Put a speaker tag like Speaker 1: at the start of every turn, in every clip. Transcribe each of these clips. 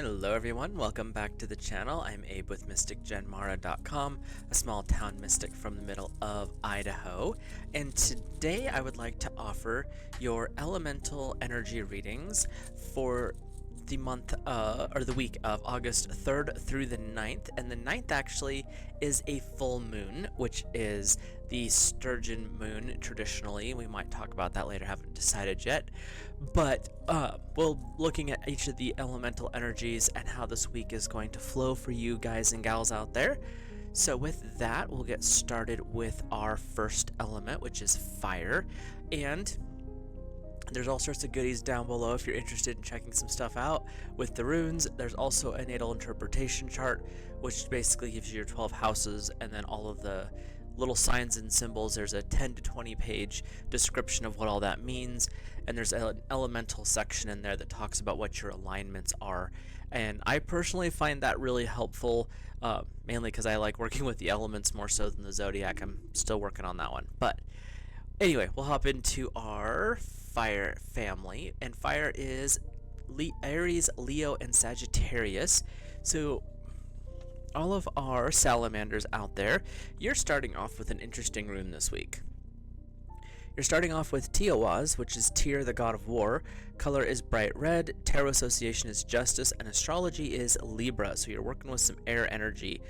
Speaker 1: Hello everyone, welcome back to the channel. I'm Abe with MysticGenMara.com, a small town mystic from the middle of Idaho. And today I would like to offer your elemental energy readings for the month or the week of August 3rd through the 9th. And the 9th actually is a full moon, which is the sturgeon moon traditionally. We might talk about that later, haven't decided yet. But we'll looking at each of the elemental energies and how this week is going to flow for you guys and gals out there. So with that, we'll get started with our first element, which is fire. And there's all sorts of goodies down below if you're interested in checking some stuff out with the runes. There's also a natal interpretation chart, which basically gives you your 12 houses and then all of the little signs and symbols. There's a 10 to 20 page description of what all that means, and there's an elemental section in there that talks about what your alignments are. And I personally find that really helpful, mainly because I like working with the elements more so than the zodiac. I'm still working on that one. But anyway, we'll hop into our fire family, and fire is Aries, Leo, and Sagittarius. So all of our salamanders out there, you're starting off with an interesting rune this week. You're starting off with Tiawaz, which is Tyr, the god of war. Color is bright red, tarot association is justice, and astrology is Libra, so you're working with some air energy.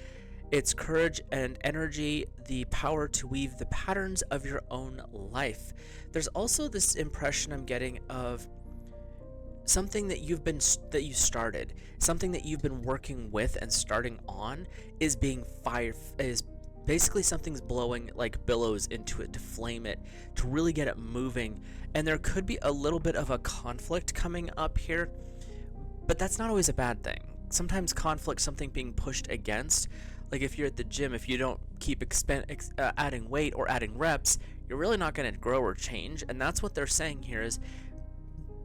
Speaker 1: It's courage and energy, the power to weave the patterns of your own life. There's also this impression I'm getting of something that you started, something that you've been working with and starting on is being is basically something's blowing like billows into it to flame it, to really get it moving. And there could be a little bit of a conflict coming up here, but that's not always a bad thing. Sometimes conflict, something being pushed against. Like if you're at the gym, if you don't keep adding weight or adding reps, you're really not going to grow or change. And that's what they're saying here is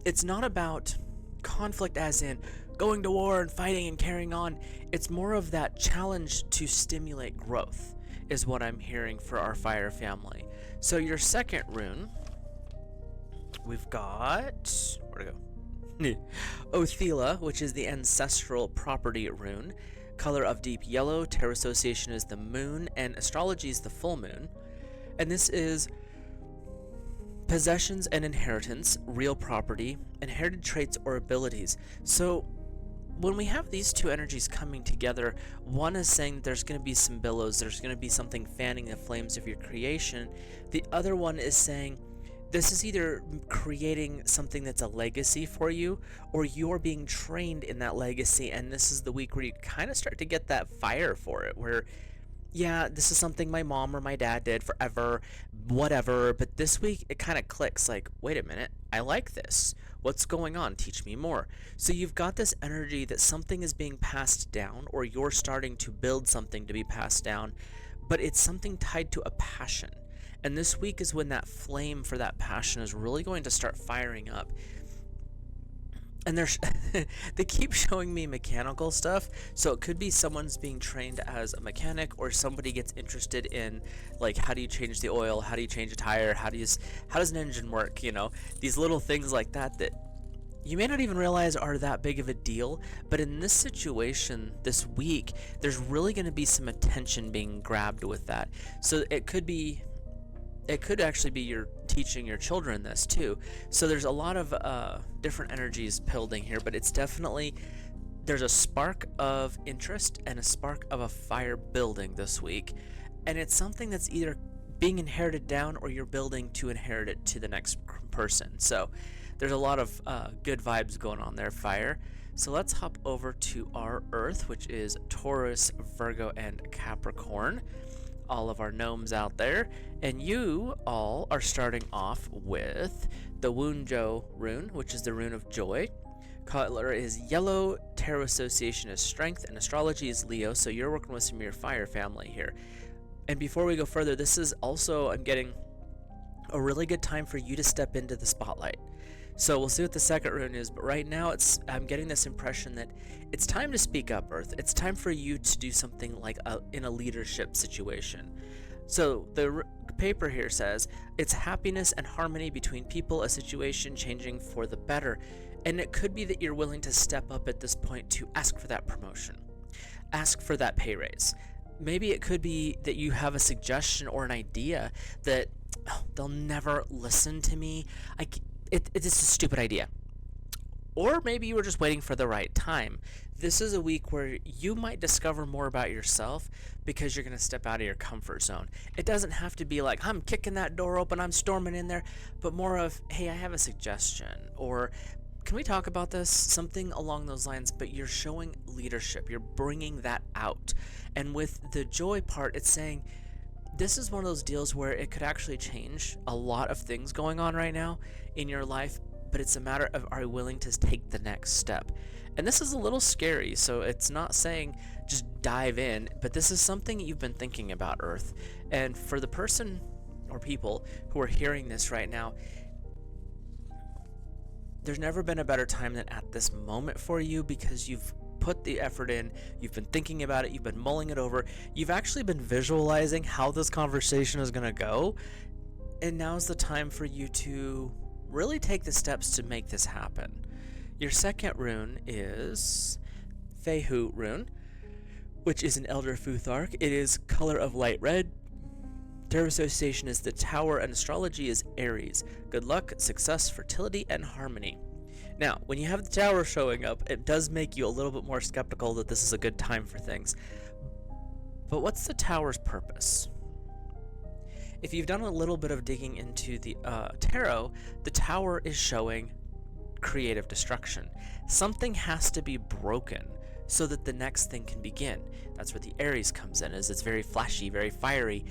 Speaker 1: it's not about conflict as in going to war and fighting and carrying on. It's more of that challenge to stimulate growth is what I'm hearing for our fire family. So your second rune, we've got, where'd it go? Othela, which is the ancestral property rune. Color of deep yellow, tarot association is the moon, and astrology is the full moon. And this is possessions and inheritance, real property, inherited traits or abilities. So when we have these two energies coming together, one is saying there's going to be some billows, there's going to be something fanning the flames of your creation. The other one is saying this is either creating something that's a legacy for you, or you're being trained in that legacy, and this is the week where you kind of start to get that fire for it, where, yeah, this is something my mom or my dad did forever, whatever, but this week it kind of clicks like, wait a minute, I like this. What's going on? Teach me more. So you've got this energy that something is being passed down, or you're starting to build something to be passed down, but it's something tied to a passion. And this week is when that flame for that passion is really going to start firing up. And they keep showing me mechanical stuff, so it could be someone's being trained as a mechanic, or somebody gets interested in, like, how do you change the oil, how do you change a tire, how does an engine work, you know, these little things like that that you may not even realize are that big of a deal. But in this situation this week, there's really going to be some attention being grabbed with that. So it could actually be you're teaching your children this too. So there's a lot of different energies building here, but it's definitely, there's a spark of interest and a spark of a fire building this week. And it's something that's either being inherited down, or you're building to inherit it to the next person. So there's a lot of good vibes going on there, fire. So let's hop over to our earth, which is Taurus, Virgo, and Capricorn. All of our gnomes out there, and you all are starting off with the Wunjo rune, which is the rune of joy. Color is yellow, tarot association is strength, and astrology is Leo, so you're working with some of your fire family here. And before we go further, this is also, I'm getting a really good time for you to step into the spotlight. So we'll see what the second rune is, but right now I'm getting this impression that it's time to speak up, Earth. It's time for you to do something like in a leadership situation. So the paper here says, it's happiness and harmony between people, a situation changing for the better. And it could be that you're willing to step up at this point to ask for that promotion, ask for that pay raise. Maybe it could be that you have a suggestion or an idea that, oh, they'll never listen to me. It's a stupid idea. Or maybe you were just waiting for the right time. This is a week where you might discover more about yourself because you're going to step out of your comfort zone. It doesn't have to be like, I'm kicking that door open, I'm storming in there, but more of, hey, I have a suggestion, or can we talk about this? Something along those lines, but you're showing leadership. You're bringing that out. And with the joy part, it's saying, this is one of those deals where it could actually change a lot of things going on right now in your life, but it's a matter of, are you willing to take the next step? And this is a little scary, so it's not saying just dive in, but this is something you've been thinking about, Earth. And for the person or people who are hearing this right now, there's never been a better time than at this moment for you, because you've put the effort in, you've been thinking about it, you've been mulling it over, you've actually been visualizing how this conversation is going to go, and now's the time for you to really take the steps to make this happen. Your second rune is Fehu rune, which is an Elder Futhark. It is color of light red. Tarot association is the Tower, and astrology is Aries. Good luck, success, fertility, and harmony. Now, when you have the Tower showing up, it does make you a little bit more skeptical that this is a good time for things. But what's the Tower's purpose? If you've done a little bit of digging into the tarot, the Tower is showing creative destruction. Something has to be broken so that the next thing can begin. That's where the Aries comes in, is it's very flashy, very fiery.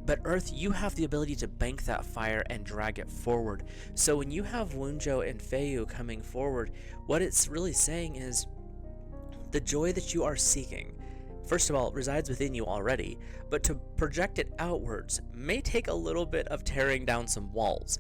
Speaker 1: But Earth, you have the ability to bank that fire and drag it forward. So when you have Wunjo and Feyu coming forward, what it's really saying is the joy that you are seeking, first of all, resides within you already, but to project it outwards may take a little bit of tearing down some walls.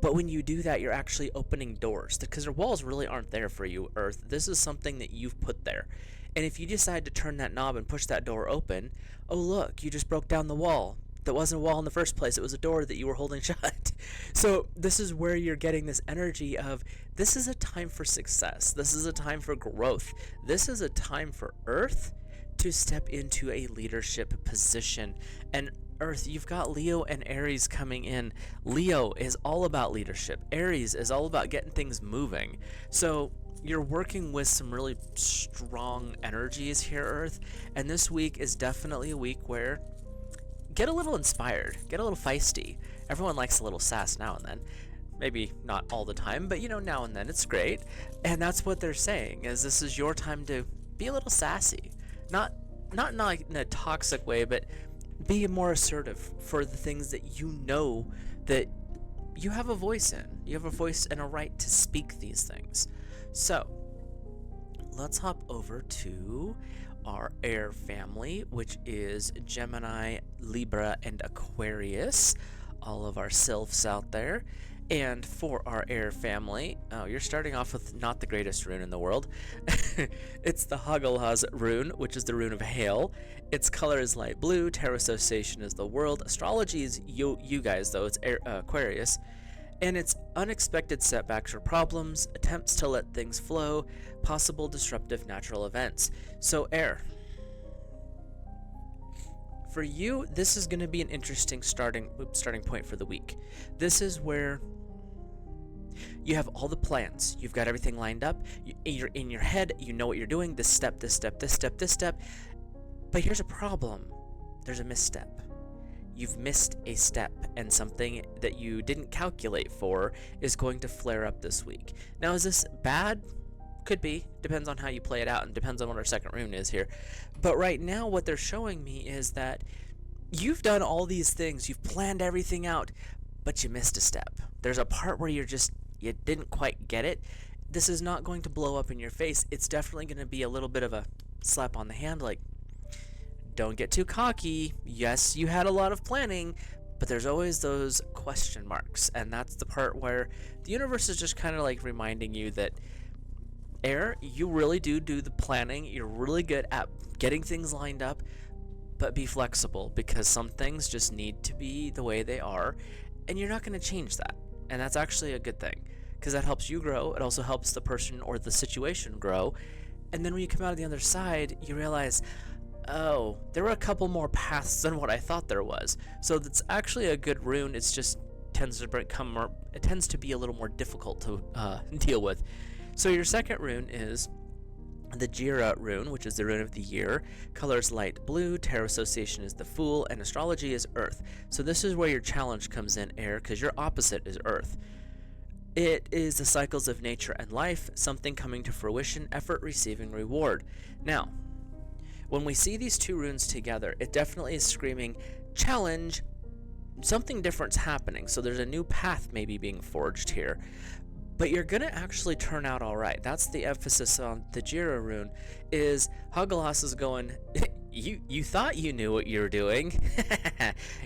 Speaker 1: But when you do that, you're actually opening doors, because the walls really aren't there for you, Earth. This is something that you've put there. And if you decide to turn that knob and push that door open, oh look, you just broke down the wall. That wasn't a wall in the first place, it was a door that you were holding shut. So this is where you're getting this energy of, this is a time for success. This is a time for growth. This is a time for Earth to step into a leadership position. And Earth, you've got Leo and Aries coming in. Leo is all about leadership. Aries is all about getting things moving. So you're working with some really strong energies here, Earth. And this week is definitely a week where get a little inspired, get a little feisty. Everyone likes a little sass now and then. Maybe not all the time, but now and then it's great. And that's what they're saying, is this is your time to be a little sassy. Not like in a toxic way, but be more assertive for the things that you know that you have a voice in. You have a voice and a right to speak these things. So let's hop over to our air family, which is Gemini, Libra, and Aquarius, all of our sylphs out there. And for our air family, oh, you're starting off with not the greatest rune in the world. It's the Hagalhaz rune, which is the rune of hail. Its color is light blue. Tarot association is the world. Astrology is you guys, though. It's Aquarius. And it's unexpected setbacks or problems, attempts to let things flow, possible disruptive natural events. So air. For you, this is going to be an interesting starting point for the week. This is where you have all the plans. You've got everything lined up. You're in your head. You know what you're doing. This step, this step, this step, this step. But here's a problem. There's a misstep. You've missed a step, and something that you didn't calculate for is going to flare up this week. Now, is this bad? Could be. Depends on how you play it out, and depends on what our second rune is here. But right now, what they're showing me is that you've done all these things. You've planned everything out, but you missed a step. There's a part where you didn't quite get it. This is not going to blow up in your face. It's definitely going to be a little bit of a slap on the hand, like, don't get too cocky. Yes, you had a lot of planning, but there's always those question marks. And that's the part where the universe is just kind of like reminding you that, air, you really do the planning. You're really good at getting things lined up, but be flexible, because some things just need to be the way they are, and you're not going to change that. And that's actually a good thing, because that helps you grow. It also helps the person or the situation grow. And then when you come out of the other side, you realize, oh, there were a couple more paths than what I thought there was. So that's actually a good rune. It tends to be a little more difficult to deal with. So your second rune is the Jira rune, which is the rune of the year. Color is light blue, tarot association is the Fool, and astrology is Earth. So this is where your challenge comes in, Air, because your opposite is Earth. It is the cycles of nature and life, something coming to fruition, effort receiving reward. Now, when we see these two runes together, it definitely is screaming challenge, something different's happening. So there's a new path maybe being forged here. But you're going to actually turn out all right. That's the emphasis on the Jira rune, is Hagalas is going, you thought you knew what you were doing.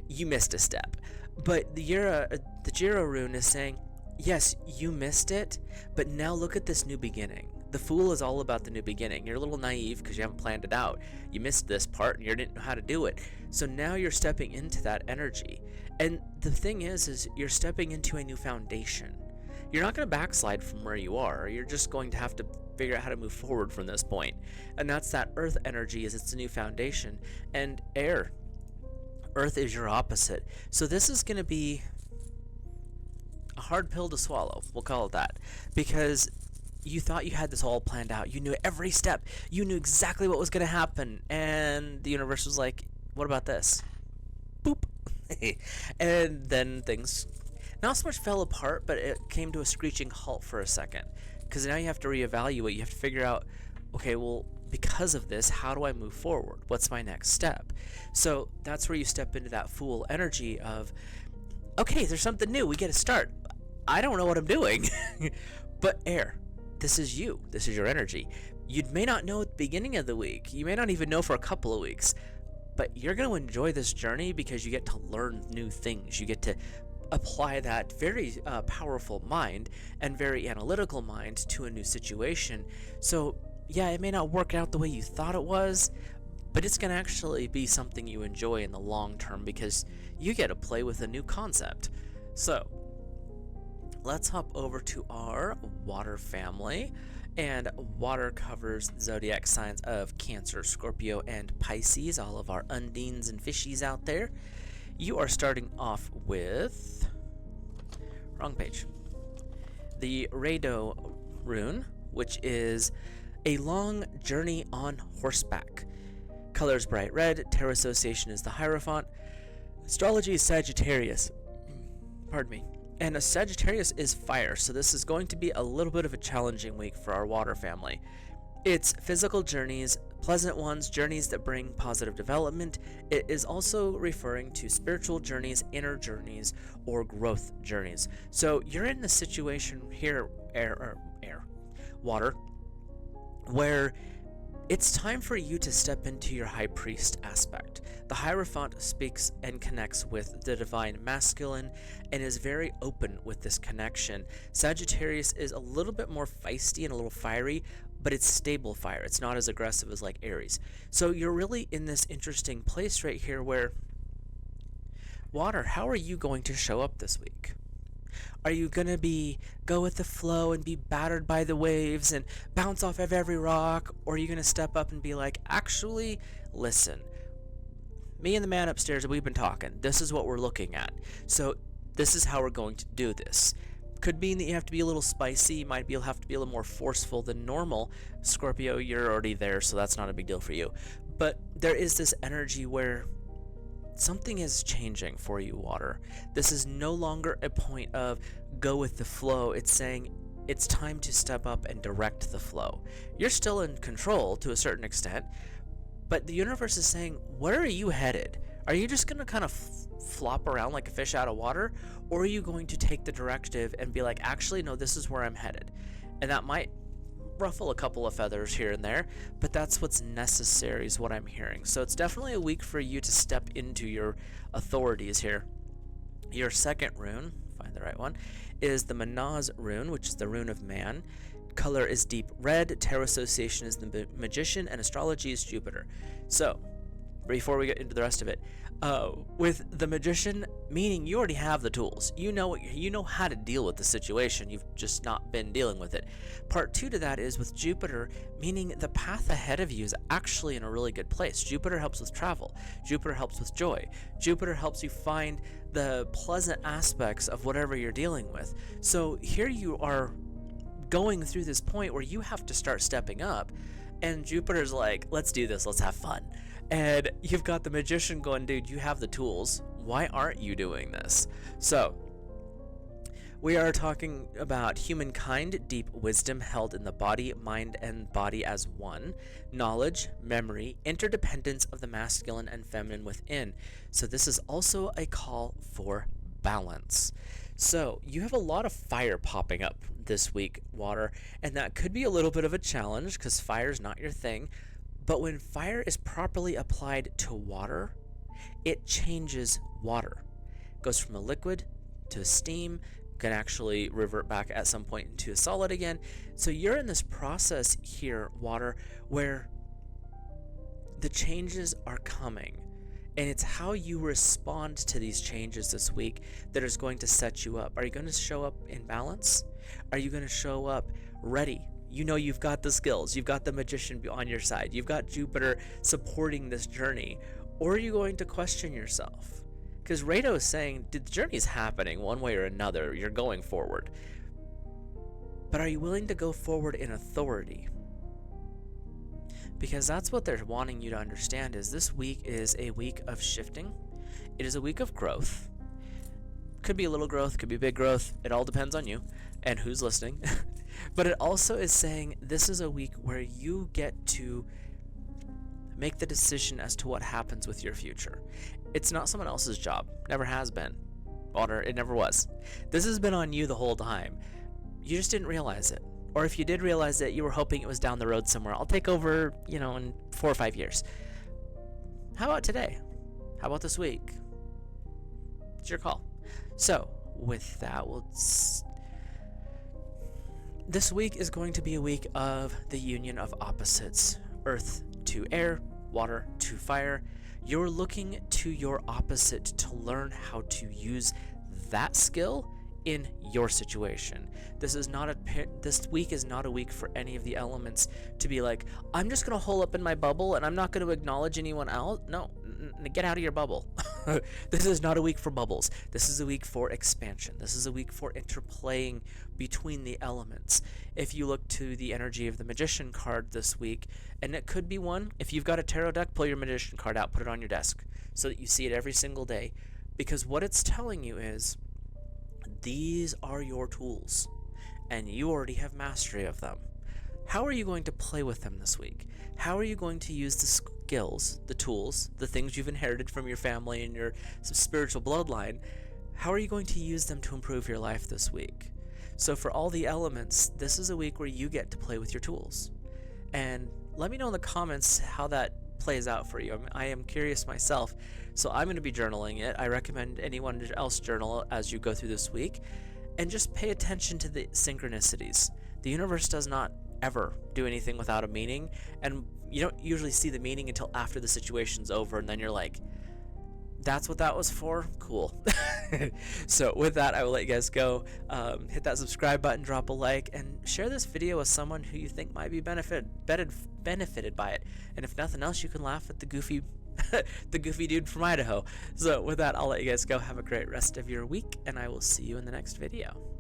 Speaker 1: You missed a step. But the Jira rune is saying, yes, you missed it, but now look at this new beginning. The Fool is all about the new beginning. You're a little naive because you haven't planned it out. You missed this part and you didn't know how to do it. So now you're stepping into that energy. And the thing is you're stepping into a new foundation. You're not going to backslide from where you are. You're just going to have to figure out how to move forward from this point. And that's that Earth energy, is it's a new foundation. And Air, Earth is your opposite. So this is going to be a hard pill to swallow. We'll call it that. Because you thought you had this all planned out. You knew every step. You knew exactly what was going to happen. And the universe was like, what about this? Boop. And then things not so much fell apart, but it came to a screeching halt for a second. Because now you have to reevaluate. You have to figure out, okay, well, because of this, how do I move forward? What's my next step? So that's where you step into that Fool energy of, okay, there's something new. We get to start. I don't know what I'm doing. But Air, this is you. This is your energy. You may not know at the beginning of the week. You may not even know for a couple of weeks. But you're going to enjoy this journey because you get to learn new things. You get to apply that very powerful mind and very analytical mind to a new situation. So yeah, it may not work out the way you thought it was, but it's going to actually be something you enjoy in the long term because you get to play with a new concept. So let's hop over to our water family. And water covers zodiac signs of Cancer, Scorpio, and Pisces, all of our undines and fishies out there. You are starting off with, wrong page, the Rado rune, which is a long journey on horseback. Color is bright red, tarot association is the Hierophant, astrology is Sagittarius, pardon me, and a Sagittarius is fire, so this is going to be a little bit of a challenging week for our water family. It's physical journeys, pleasant ones, journeys that bring positive development. It is also referring to spiritual journeys, inner journeys, or growth journeys. So you're in a situation here, water, where it's time for you to step into your high priest aspect. The Hierophant speaks and connects with the divine masculine and is very open with this connection. Sagittarius is a little bit more feisty and a little fiery, but it's stable fire. It's not as aggressive as like Aries. So you're really in this interesting place right here where, water, how are you going to show up this week? Are you going to go with the flow and be battered by the waves and bounce off of every rock? Or are you going to step up and be like, actually, listen, me and the man upstairs, we've been talking. This is what we're looking at. So this is how we're going to do this. Could mean that you have to be a little spicy. You might have to be a little more forceful than normal. Scorpio, you're already there, so that's not a big deal for you. But there is this energy where something is changing for you, water. This is no longer a point of go with the flow. It's saying it's time to step up and direct the flow. You're still in control to a certain extent, but the universe is saying, where are you headed? Are you just going to kind of flop around like a fish out of water? Or are you going to take the directive and be like, actually, no, this is where I'm headed? And that might ruffle a couple of feathers here and there, but that's what's necessary is what I'm hearing. So it's definitely a week for you to step into your authorities here. Your second rune, find the right one, is the Manaz rune, which is the rune of man. Color is deep red, tarot association is the magician, and astrology is Jupiter. So before we get into the rest of it, with the magician, meaning you already have the tools. You know how to deal with the situation. You've just not been dealing with it. Part 2 to that is with Jupiter, meaning the path ahead of you is actually in a really good place. Jupiter helps with travel. Jupiter helps with joy. Jupiter helps you find the pleasant aspects of whatever you're dealing with. So here you are going through this point where you have to start stepping up, and Jupiter's like, let's do this, let's have fun. And you've got the Magician going, dude, you have the tools. Why aren't you doing this? So, we are talking about humankind, deep wisdom held in the body, mind, and body as one, knowledge, memory, interdependence of the masculine and feminine within. So this is also a call for balance. So you have a lot of fire popping up this week, water, and that could be a little bit of a challenge because fire is not your thing. But when fire is properly applied to water, it changes water. It goes from a liquid to a steam, can actually revert back at some point into a solid again. So you're in this process here, water, where the changes are coming. And it's how you respond to these changes this week that is going to set you up. Are you going to show up in balance? Are you going to show up ready? You know you've got the skills. You've got the Magician on your side. You've got Jupiter supporting this journey. Or are you going to question yourself? Because Rado is saying, the journey's happening one way or another. You're going forward. But are you willing to go forward in authority? Because that's what they're wanting you to understand, is this week is a week of shifting. It is a week of growth. Could be a little growth, could be big growth. It all depends on you and who's listening. But it also is saying this is a week where you get to make the decision as to what happens with your future. It's not someone else's job. Never has been. Water, it never was. This has been on you the whole time. You just didn't realize it. Or if you did realize it, you were hoping it was down the road somewhere. I'll take over, in 4 or 5 years. How about today? How about this week? It's your call. So, with that, this week is going to be a week of the union of opposites. Earth to air, water to fire. You're looking to your opposite to learn how to use that skill in your situation. This week is not a week for any of the elements to be like, I'm just gonna hole up in my bubble and I'm not gonna acknowledge anyone else. No, get out of your bubble. This is not a week for bubbles. This is a week for expansion. This is a week for interplaying between the elements. If you look to the energy of the Magician card this week, and it could be one, if you've got a tarot deck, pull your Magician card out, put it on your desk so that you see it every single day. Because what it's telling you is, these are your tools, and you already have mastery of them. How are you going to play with them this week? How are you going to use the skills, the tools, the things you've inherited from your family and your spiritual bloodline? How are you going to use them to improve your life this week? So for all the elements, this is a week where you get to play with your tools. And let me know in the comments how that plays out for you. I am curious myself, so I'm going to be journaling it. I recommend anyone else journal as you go through this week, and just pay attention to the synchronicities. The universe does not ever do anything without a meaning, and you don't usually see the meaning until after the situation's over, and then you're like, that's what that was for? Cool. So with that, I will let you guys go. Hit that subscribe button, drop a like, and share this video with someone who you think might be benefited by it. And if nothing else, you can laugh at the goofy the goofy dude from Idaho. So with that, I'll let you guys go. Have a great rest of your week, and I will see you in the next video.